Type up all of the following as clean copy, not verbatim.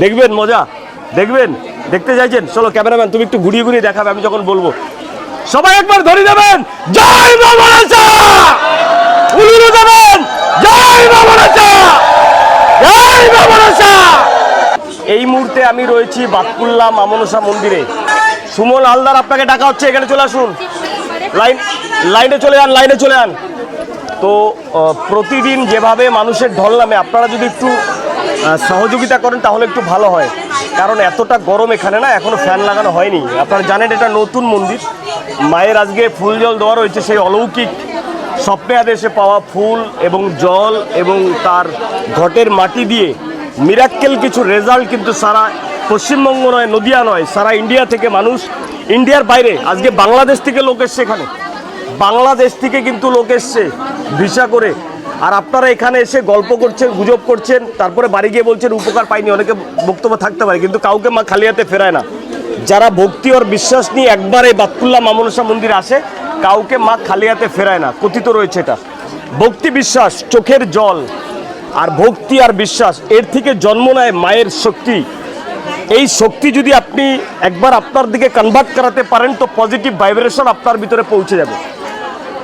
দেখবেন মজা, দেখবেন, দেখতে চাইছেন? চলো ক্যামেরাম্যান তুমি একটু ঘুরিয়ে ঘুরিয়ে দেখাবে আমি যখন বলবো। সবাই একবার ধরে দেবেন, জয় মা মনসা, উলুলু দেবেন, জয় মা মনসা, জয় মা মনসা। এই মুহূর্তে আমি রয়েছি বাতকুল্লা মা মনসা মন্দিরে। সুমন হালদার আপনাকে ডাকা হচ্ছে, এখানে চলে আসুন, লাইনে চলে যান, লাইনে চলে যান। তো প্রতিদিন যেভাবে মানুষের ঢল নামে, আপনারা যদি একটু সহযোগিতা করেন তাহলে একটু ভালো হয়, কারণ এতটা গরম এখানে না, এখনো ফ্যান লাগানো হয়নি। আপনারা জানেন এটা নতুন মন্দির, মায়ের আজকে ফুল জল দেওয়া রয়েছে, সেই অলৌকিক স্বপ্নে আদেশে পাওয়া ফুল এবং জল এবং তার ঘটের মাটি দিয়ে মিরাক্কেল কিছু রেজাল্ট কিন্তু সারা পশ্চিমবঙ্গ নয়, নদিয়া নয়, সারা ইন্ডিয়া থেকে মানুষ, ইন্ডিয়ার বাইরে আজকে বাংলাদেশ থেকে লোক এসছে, এখানে বাংলাদেশ থেকে কিন্তু লোক এসছে ভিসা করে। আর আপনারা এখানে এসে গল্প করছেন, গুজব করছেন, তারপরে বাড়ি গিয়ে বলছেন উপকার পাইনি। অনেকে বক্তব্য থাকতে পারে, কিন্তু কাউকে মা খালি হাতে ফেরায় না। যারা ভক্তি আর বিশ্বাস নিয়ে একবার এই বাতকুল্লা মা মনসা মন্দিরে আসে, কাউকে মা খালি হাতে ফেরায় না, কথিত রয়েছে এটা। ভক্তি বিশ্বাস, চোখের জল আর ভক্তি আর বিশ্বাস, এর থেকে জন্ম নেয় মায়ের শক্তি। এই শক্তি যদি আপনি একবার আপনার দিকে কনভার্ট করাতে পারেন, তো পজিটিভ ভাইব্রেশন আপনার ভিতরে পৌঁছে যাবে।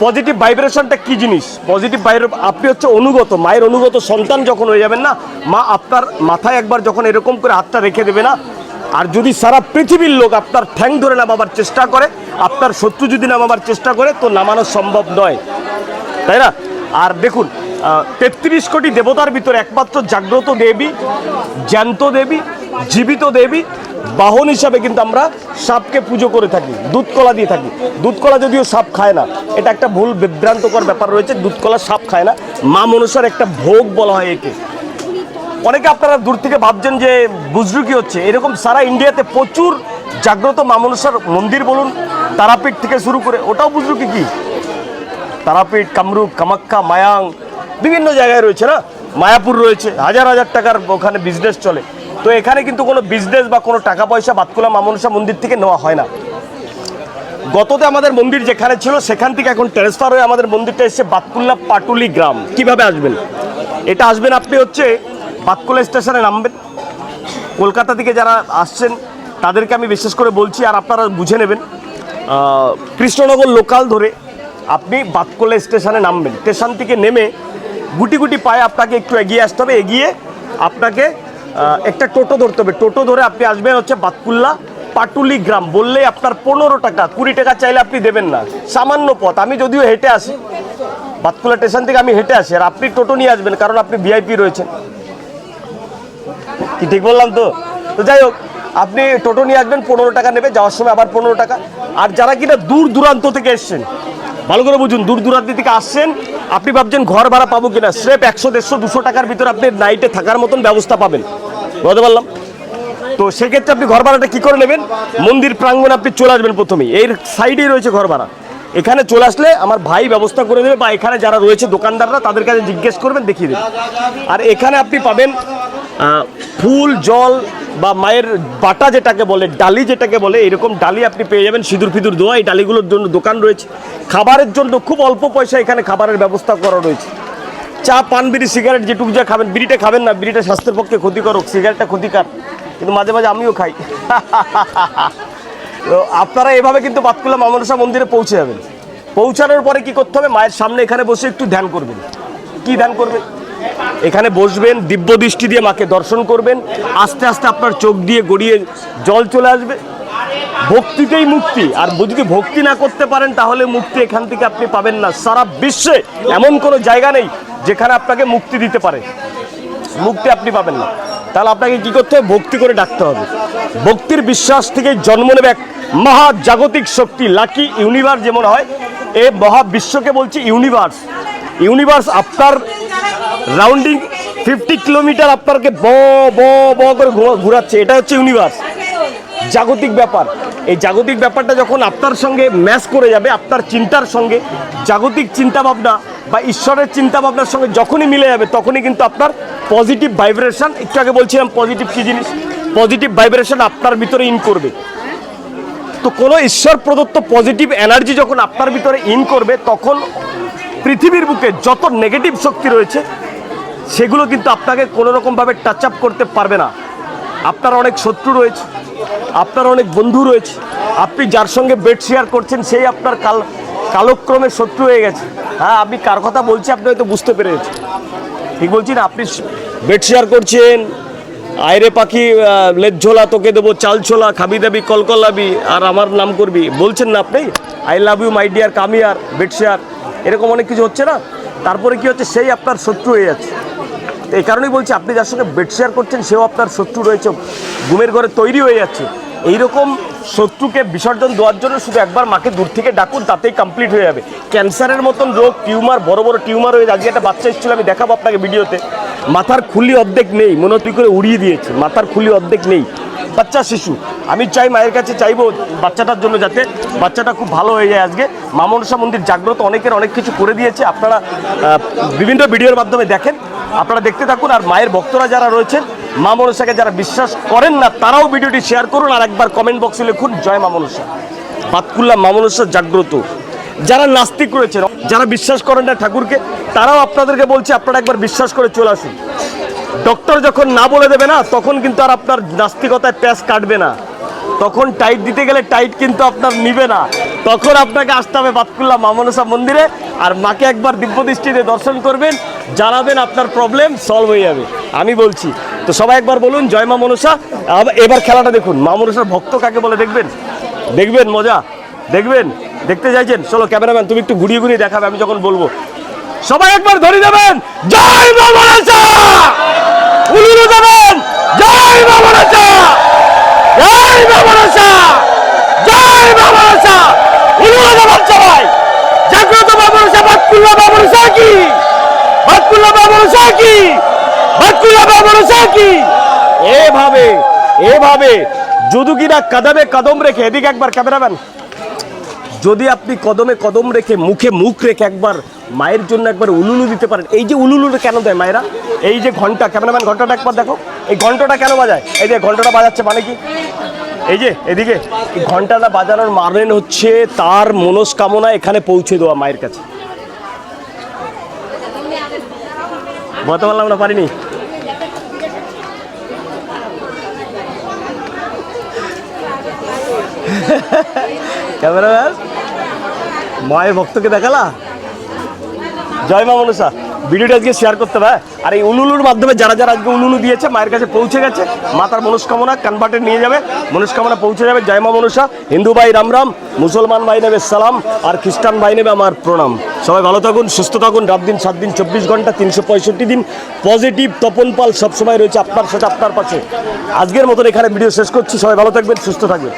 পজিটিভ ভাইব্রেশনটা কি জিনিস? পজিটিভ আপনি হচ্ছে অনুগত, মায়ের অনুগত সন্তান যখন হয়ে যাবেন না, মা আপনার মাথায় একবার যখন এরকম করে হাতটা রেখে দেবে না, আর যদি সারা পৃথিবীর লোক আপনার ঠ্যাং ধরে নামাবার চেষ্টা করে, আপনার শত্রু যদি নামাবার চেষ্টা করে, তো নামানো সম্ভব নয়, তাই না? আর দেখুন, ৩৩ কোটি দেবতার ভিতরে একমাত্র জাগ্রত দেবী, জ্যান্ত দেবী, জীবিত দেবী, বাহন হিসাবে কিন্তু আমরা সাপকে পুজো করে থাকি, দুধকলা দিয়ে থাকি। দুধকলা যদিও সাপ খায় না, এটা একটা ভুল বিভ্রান্তকর ব্যাপার রয়েছে, দুধকলা সাপ খায় না, মা মনসার একটা ভোগ বলা হয় একে। অনেকে আপনারা দূর থেকে ভাবছেন যে বুঝরু কি হচ্ছে, এরকম সারা ইন্ডিয়াতে প্রচুর জাগ্রত মা মনসার মন্দির বলুন, তারাপীঠ থেকে শুরু করে, ওটাও বুঝরু কি তারাপীঠ, কামরূপ, কামাখ্যা, মায়াং, বিভিন্ন জায়গায় রয়েছে না, মায়াপুর রয়েছে, হাজার হাজার টাকার ওখানে বিজনেস চলে। তো এখানে কিন্তু কোনো বিজনেস বা কোনো টাকা পয়সা বাতকুল্লা মা মনসা মন্দির থেকে নেওয়া হয় না। গততে আমাদের মন্দির যেখানে ছিল সেখান থেকে এখন ট্রান্সফার হয়ে আমাদের মন্দিরটা এসেছে বাতকুল্লা পাটুলি গ্রাম। কিভাবে আসবেন? এটা আসবেন আপনি হচ্ছে বাতকুল্লা স্টেশনে নামবেন। কলকাতা থেকে যারা আসছেন তাদেরকে আমি বিশেষ করে বলছি, আর আপনারা বুঝে নেবেন, কৃষ্ণনগর লোকাল ধরে আপনি বাতকুল্লা স্টেশনে নামবেন। স্টেশন থেকে নেমে গুটি গুটি পায়ে আপনাকে একটু এগিয়ে আসতে হবে, এগিয়ে আপনাকে একটা টোটো ধরতে হবে। টোটো ধরে আপনি আসবেন হচ্ছে বাতকুল্লা পাটুলি গ্রাম। বললেই আপনার 15 টাকা, 20 টাকা চাইলে আপনি দেবেন না, সামান্য পথ। আমি যদিও হেঁটে আসি, বাতকুল্লা স্টেশন থেকে আমি হেঁটে আসি, আর আপনি টোটো নিয়ে আসবেন, কারণ আপনি ভিআইপি রয়েছেন। কি ঠিক বললাম তো? তো যাই হোক, আপনি টোটো নিয়ে আসবেন, 15 টাকা নেবে, যাওয়ার সময় আবার 15 টাকা। আর যারা কিনা দূর দূরান্ত থেকে এসছেন, ভালো করে বুঝুন, দূর দূরান্ত থেকে আসছেন, আপনি ভাবছেন ঘর ভাড়া পাবো কিনা, স্রেফ 100, 150, 200 টাকার ভিতরে আপনি নাইটে থাকার মতন ব্যবস্থা পাবেন, বলতে পারলাম। তো সেক্ষেত্রে আপনি ঘর ভাড়াটা কী করে নেবেন? মন্দির প্রাঙ্গণে আপনি চলে আসবেন, প্রথমেই এর সাইডেই রয়েছে ঘর ভাড়া। এখানে চলে আসলে আমার ভাই ব্যবস্থা করে দেবে, বা এখানে যারা রয়েছে দোকানদাররা তাদের কাছে জিজ্ঞেস করবেন, দেখিয়ে দেবে। আর এখানে আপনি পাবেন ফুল, জল বা মায়ের বাটা যেটাকে বলে, ডালি যেটাকে বলে, এরকম ডালি আপনি পেয়ে যাবেন, সিঁদুর ফিদুর দেওয়া। এই ডালিগুলোর জন্য দোকান রয়েছে। খাবারের জন্য খুব অল্প পয়সা এখানে খাবারের ব্যবস্থা করা রয়েছে। চা, পান, বিড়ি, সিগারেট যেটুকু যা খাবেন, বিড়িটা খাবেন না, বিড়িটা স্বাস্থ্যের পক্ষে ক্ষতিকারক, সিগারেটটা ক্ষতিকার, কিন্তু মাঝে মাঝে আমিও খাই। তো আপনারা এভাবে কিন্তু বাতকুল্লা মা মনসা মন্দিরে পৌঁছে যাবেন। পৌঁছানোর পরে কি করতে হবে? মায়ের সামনে এখানে বসে একটু ধ্যান করবেন। কি ধ্যান করবেন? এখানে বসবেন, দিব্য দৃষ্টি দিয়ে মাকে দর্শন করবেন। আস্তে আস্তে আপনার চোখ দিয়ে গড়িয়ে জল চলে আসবে। ভক্তিতেই মুক্তি। আর যদি ভক্তি না করতে পারেন তাহলে মুক্তি এখান থেকে আপনি পাবেন না। সারা বিশ্বে এমন কোনো জায়গা নেই যেখানে আপনাকে মুক্তি দিতে পারে, মুক্তি আপনি পাবেন না। তাহলে আপনাকে কি করতে হবে? ভক্তি করে ডাকতে হবে। ভক্তির বিশ্বাস থেকে জন্ম নেবে এক মহাজাগতিক শক্তি। লাকি ইউনিভার্স যেমন হয়, এ মহাবিশ্বকে বলছি ইউনিভার্স। ইউনিভার্স আপনার রাউন্ডিং 50 কিলোমিটার আপনাকে ব ব ব করে ঘুরাচ্ছে। এটা হচ্ছে ইউনিভার্স, জাগতিক ব্যাপার। এই জাগতিক ব্যাপারটা যখন আপনার সঙ্গে ম্যাচ করে যাবে, আপনার চিন্তার সঙ্গে জাগতিক চিন্তাভাবনা বা ঈশ্বরের চিন্তাভাবনার সঙ্গে যখনই মিলে যাবে, তখনই কিন্তু আপনার পজিটিভ ভাইব্রেশন, একটু আগে বলছিলাম পজিটিভ কী জিনিস, পজিটিভ ভাইব্রেশন আপনার ভিতরে ইন করবে। তো কোনো ঈশ্বর প্রদত্ত পজিটিভ এনার্জি যখন আপনার ভিতরে ইন করবে, তখন পৃথিবীর বুকে যত নেগেটিভ শক্তি রয়েছে সেগুলো কিন্তু আপনাকে কোনো রকমভাবে টাচ আপ করতে পারবে না। আপনার অনেক শত্রু রয়েছে, আপনার অনেক বন্ধু রয়েছে, আপনি যার সঙ্গে বেড শেয়ার করছেন সেই আপনার কালক্রমে শত্রু হয়ে গেছে। হ্যাঁ, আমি কার কথা বলছি আপনি হয়তো বুঝতে পেরেছেন, ঠিক বলছি না? আপনি বেড শেয়ার করছেন, আয়রে পাখি লেজ ঝোলা তোকে দেবো চাল ছোলা, খাবি দাবি কলকলাবি আর আমার নাম করবি, বলছেন না আপনি? I love you my dear কামিয়ার বেড শেয়ার, এরকম অনেক কিছু হচ্ছে না? তারপরে কি হচ্ছে, সেই আপনার শত্রু হয়ে যাচ্ছে। এই কারণেই বলছি, আপনি যার সঙ্গে বেড শেয়ার করছেন সেও আপনার শত্রু রয়েছে, ঘুমের ঘরে তৈরি হয়ে যাচ্ছে। এইরকম শত্রুকে বিসর্জন দেওয়ার জন্য শুধু একবার মাকে দূর থেকে ডাকুন, তাতেই কমপ্লিট হয়ে যাবে। ক্যান্সারের মতন রোগ, টিউমার, বড় বড় টিউমার হয়ে, আজকে একটা বাচ্চা এসেছিল, আমি দেখাবো আপনাকে ভিডিওতে, মাথার খুলি অর্ধেক নেই, মনে তুই করে উড়িয়ে দিয়েছে, মাথার খুলি অর্ধেক নেই, বাচ্চা শিশু। আমি চাই, মায়ের কাছে চাইবো বাচ্চাটার জন্য যাতে বাচ্চাটা খুব ভালো হয়ে যায়। আজকে মা মনসা মন্দির জাগ্রত, অনেকের অনেক কিছু করে দিয়েছে, আপনারা বিভিন্ন ভিডিওর মাধ্যমে দেখেন, আপনারা দেখতে থাকুন। আর মায়ের ভক্তরা যারা রয়েছেন, মা মনসাকে যারা বিশ্বাস করেন না, তারাও ভিডিওটি শেয়ার করুন, আর একবার কমেন্ট বক্সে লিখুন জয় মা মনসা। বাতকুল্লা মা মনসা জাগ্রত। যারা নাস্তিক রয়েছেন, যারা বিশ্বাস করেন না ঠাকুরকে, তারাও আপনাদেরকে বলছে আপনারা একবার বিশ্বাস করে চলে আসুন। ডক্টর যখন না বলে দেবে না, তখন কিন্তু আর আপনার নাস্তিকতায় প্যাঁচ কাটবে না, তখন টাইট দিতে গেলে টাইট কিন্তু আপনার নিবে না, তখন আপনাকে আসতে হবে বাতকুল্লা মা মনসা মন্দিরে, আর মাকে একবার দিব্য দৃষ্টিতে দর্শন করবেন, জানাবেন, আপনার প্রবলেম সলভ হয়ে যাবে, আমি বলছি। তো সবাই একবার বলুন জয় মা মনসা। এবার খেলাটা দেখুন, মা মনসার ভক্ত কাকে বলে দেখবেন, দেখবেন মজা, দেখবেন, দেখতে চাইছেন? চলো ক্যামেরাম্যান তুমি একটু ঘুরিয়ে ঘুরিয়ে দেখাবে আমি যখন বলবো। সবাই একবার ধরে দেবেন জয় মা মনসা, উলুলু দেবেন জয় মা মনসা, জয় মা মনসা, জয় মা মনসা, উলুলু দেবেন সবাই। জাগ্রত মা মনসা, বাতকুল্লা মা মনসা কি, বাতকুল্লা মা মনসা কি, বাতকুল্লা মা মনসা কি। এভাবে এভাবে যদি কিনা কদমে কদম রেখে, এদিকে একবার ক্যামেরাম্যান, যদি আপনি কদমে কদম রেখে মুখে মুখ রেখে একবার মায়ের জন্য একবার উলুলু দিতে পারেন। এই যে উলুলুটা কেন দেয় মায়েরা, এই যে ঘন্টা, ক্যামেরাম্যান ঘন্টাটা একবার দেখো, এই ঘন্টাটা কেন বাজায়? এই যে ঘন্টাটা বাজাচ্ছে মানে কি, এই যে এদিকে এই ঘন্টাটা বাজানোর মানে হচ্ছে তার মনস্কামনা এখানে পৌঁছে দেওয়া মায়ের কাছে। বলতে পারলাম না, পারিনি। ক্যামেরাম্যান মায়ের ভক্তকে দেখালা, জয় মা মনসা। ভিডিওটা আজকে শেয়ার করতে হবে। আর এই উলুলুর মাধ্যমে যারা যারা আজকে উলুলু দিয়েছে মায়ের কাছে পৌঁছে গেছে, মাতার মনস্কামনা কনভার্টে নিয়ে যাবে, মনস্কামনা পৌঁছে যাবে। জয় মা মনসা। হিন্দু ভাই রাম রাম, মুসলমান ভাই নেবে সালাম, আর খ্রিস্টান ভাই নেবে আমার প্রণাম। সবাই ভালো থাকুন, সুস্থ থাকুন। রাত দিন 7 দিন 24 ঘন্টা 365 দিন পজিটিভ তপন পাল সবসময় রয়েছে আপনার সাথে, আপনার পাশে। আজকের মতন এখানে ভিডিও শেষ করছি। সবাই ভালো থাকবেন, সুস্থ থাকবেন।